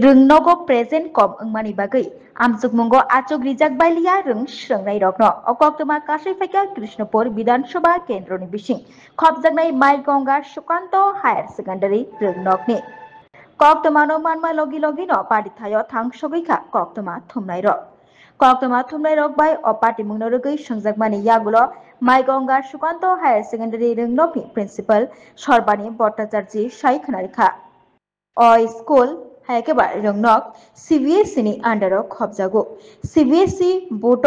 rungnogo present kom angmani bagai amsukmungo achuk rijak bailia rung srangnai rokno okoktoma kasai faika Krishnapur Bidhan Sabha Kendroni bising khopjaknai Mai Ganga Sukanto Higher Secondary rungnokni koktoma manma logi no padithayo thangsogaikha koktoma thumnai rok koktoma thumnai rok bai opati mungno rogoi sangjakmani yagulo Mai Ganga Sukanto Higher Secondary rungnokni principal Sorbani Bhattacharya sai khnaikha o school haikebar rungnok CBSE ni under khobjago CBSE board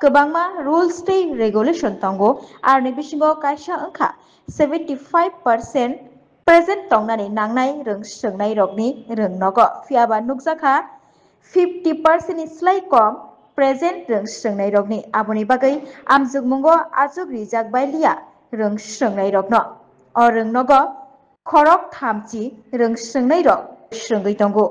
kobangma rules tei regulation tongo arni bisingo kaisa angkha 75% present tongnani nangnai rung srangnai rokni rungnogo phiaba nukjakha 50% ni slai kom present rung srangnai rokni aboni bagai amjukmungo achuk rijak bailia rung srangnai rokno o rungnogo khorok thamchi rung srangnai rok srangui tongo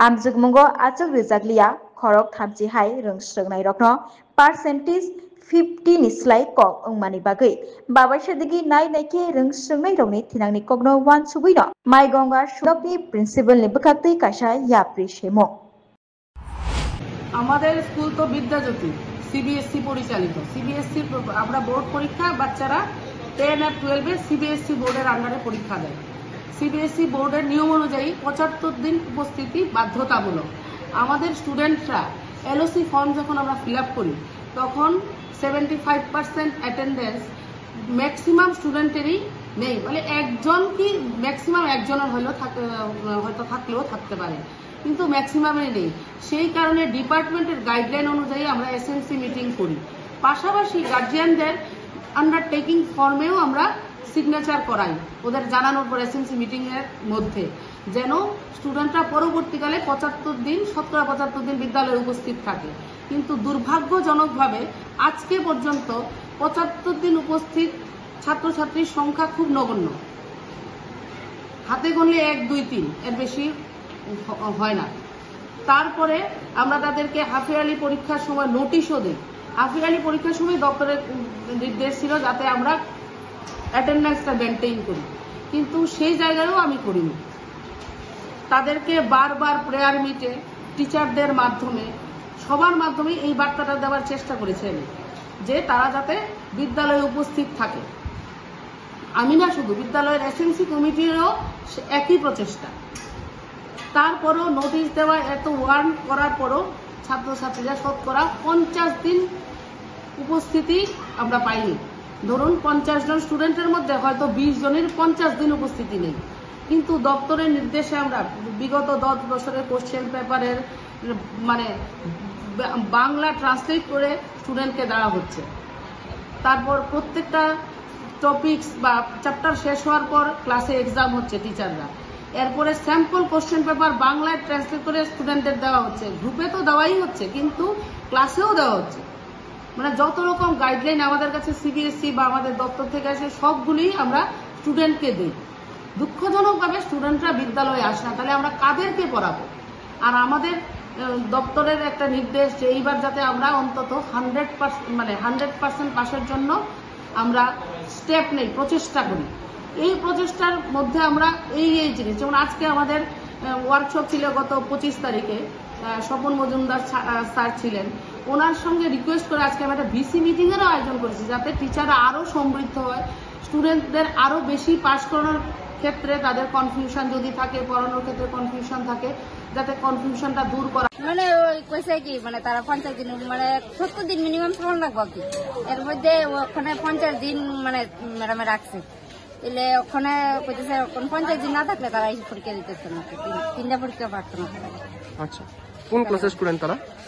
amjukmungo achuk rijaklia khorok thamchi hai rung srangnai rokno percentage 50 ni slai kom angmani bagai babai sadigi nai naike rung srangnai rokni thinangni kogno wan subuino Mai Ganga Sukanto principal ni bwkhakti kaisa yapri semo আমাদের school তো Vidyajyoti CBSE পরিচালিত CBSE আমরা board পরীক্ষা বাচ্চারা 10 আর 12 এ CBSE বোর্ডের আন্ডারে পরীক্ষা দেয় সিবিএসসি বোর্ডের নিয়ম অনুযায়ী 75 দিন উপস্থিতি বাধ্যতামূলক আমাদের স্টুডেন্টরা এলওসি ফর্ম যখন আমরা ফিল আপ করি তখন 75% অ্যাটেন্ডেন্স ম্যাক্সিমাম স্টুডেন্টেরই নেই মানে একজন কি ম্যাক্সিমাম একজনের হয়তো থাকলেও থাকতে পারে কিন্তু ম্যাক্সিমামে নেই সেই কারণে ডিপার্টমেন্টের গাইডলাইন অনুযায়ী আমরা এসএনসি মিটিং করি পাশাপাশি গার্জিয়ানদের আন্ডারটেকিং ফর্মেও আমরা সিগনেচার করাই ওদের জানানোর পর এসএনসি মিটিং এর মধ্যে যেন স্টুডেন্টরা পরবর্তীকালে 75 দিন শতকরা 75 দিন বিদ্যালয়ে উপস্থিত থাকে কিন্তু দুর্ভাগ্যজনকভাবে আজকে পর্যন্ত 75 দিন উপস্থিত ছাত্রছাত্রীর সংখ্যা খুব নগণ্য হাতে গণলে 1 2 3 এর বেশি হয় না তারপরে আমরা তাদেরকে হাফ ইয়ারলি পরীক্ষার সময় নোটিশও দেই হাফ ইয়ারলি পরীক্ষার সময় দপ্তরের নির্দেশ ছিল যাতে আমরা অ্যাটেন্ডেন্সটা মেইনটেইন করি কিন্তু সেই জায়গায়ও আমি করিনি তাদেরকে বারবার প্রেয়ার মিটে টিচারদের মাধ্যমে সবার মাধ্যমে এই বার্তাটা দেওয়ার চেষ্টা করেছি যে তারা যাতে বিদ্যালয়ে উপস্থিত থাকে আমি না শুধু বিদ্যালয়ের এসএনসি কমিটিরও একই প্রচেষ্টা তারপরও নোটিশ দেওয়া এত ওয়ার্ন করার পরও ছাত্রছাত্রীরা শতকরা 50 দিন উপস্থিতি আমরা পাইনি ধরুন 50 জন স্টুডেন্টের মধ্যে হয়তো 20 জনের 50 দিন উপস্থিতি নেই কিন্তু দপ্তরের নির্দেশে আমরা বিগত 10 বছরের কোশ্চেন পেপারের মানে বাংলা ট্রান্সলেট করে স্টুডেন্টকে দেওয়া হচ্ছে তারপর প্রত্যেকটা টপিকস বা চ্যাপ্টার শেষ হওয়ার পর ক্লাসে এক্সাম হচ্ছে টিচাররা এরপরে স্যাম্পল কোশ্চেন পেপার বাংলায় ট্রান্সলেট করে স্টুডেন্টদের দেওয়া হচ্ছে গ্রুপে তো দেওয়াই হচ্ছে কিন্তু ক্লাসেও দেওয়া হচ্ছে মানে যত রকম গাইডলাইন আমাদের কাছে সিবিএসসি বা আমাদের দপ্তর থেকে আসে সবগুলি আমরা স্টুডেন্টকে দিই দুঃখজনকভাবে স্টুডেন্টরা বিদ্যালয়ে আসে না তাহলে আমরা কাদেরকে পড়াবো আর আমাদের দপ্তরের একটা নির্দেশ যে এইবার যাতে আমরা অন্তত 100% মানে 100% পাসের জন্য আমরা স্টেপ নেই প্রচেষ্টা করি এই প্রচেষ্টার মধ্যে আমরা এই জিনিস যেমন আজকে আমাদের ওয়ার্কশপ ছিল গত 25 তারিখে স্বপন মজুমদার স্যার ছিলেন ওনার সঙ্গে রিকোয়েস্ট করে আজকে আমরা একটা ভিসি মিটিং এরও আয়োজন করেছি যাতে টিচাররা আরো সমৃদ্ধ হয় স্টুডেন্টদের আরো বেশি পাস করানোর ক্ষেত্রে তাদের কনফিউশন যদি থাকে পড়ানোর ক্ষেত্রে কনফিউশন থাকে যাতে কনফিউশনটা দূর করা মানে ওই কইছে কি মানে তারা 50 দিন মানে 70 দিন মিনিমাম সময় লাগবে কি এর মধ্যে ওখানে 50 দিন মানে ম্যাডামে রাখছে এলে ওখানে কইতেছে 50 দিন না থাকলে তারা এই পরীক্ষা দিতেছে না তিনটা পরীক্ষা পারতো না আচ্ছা কোন ক্লাসের স্টুডেন্ট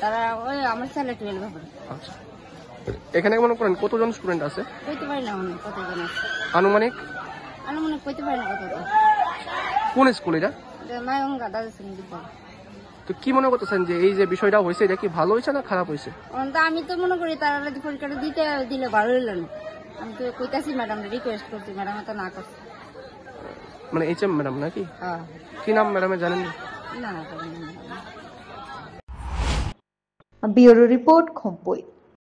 তারা ওই আমার ছেলে 12 হবে আচ্ছা এখানে মনে করেন কতজন স্টুডেন্ট আছে কইতে পারি না কতজন আছে আনুমানিক কইতে পারি না কতজন কোন স্কুল এটা মাই গঙ্গা দাদা সিং বিদ্যালয় তো কি মনে করতেছেন যে এই যে বিষয়টা হয়েছে এটা কি ভালো হয়েছে না খারাপ হয়েছে আমি তো মনে করি তারা যদি পরীক্ষাটা দিলে ভালো হইল না আমি তো কইতাছি ম্যাডাম রিকোয়েস্ট করছি ম্যাডাম তো না করছে মানে এইচএম ম্যাডাম নাকি কি নাম ম্যাডামে জানেন না ব্যুরো রিপোর্ট খম্পই।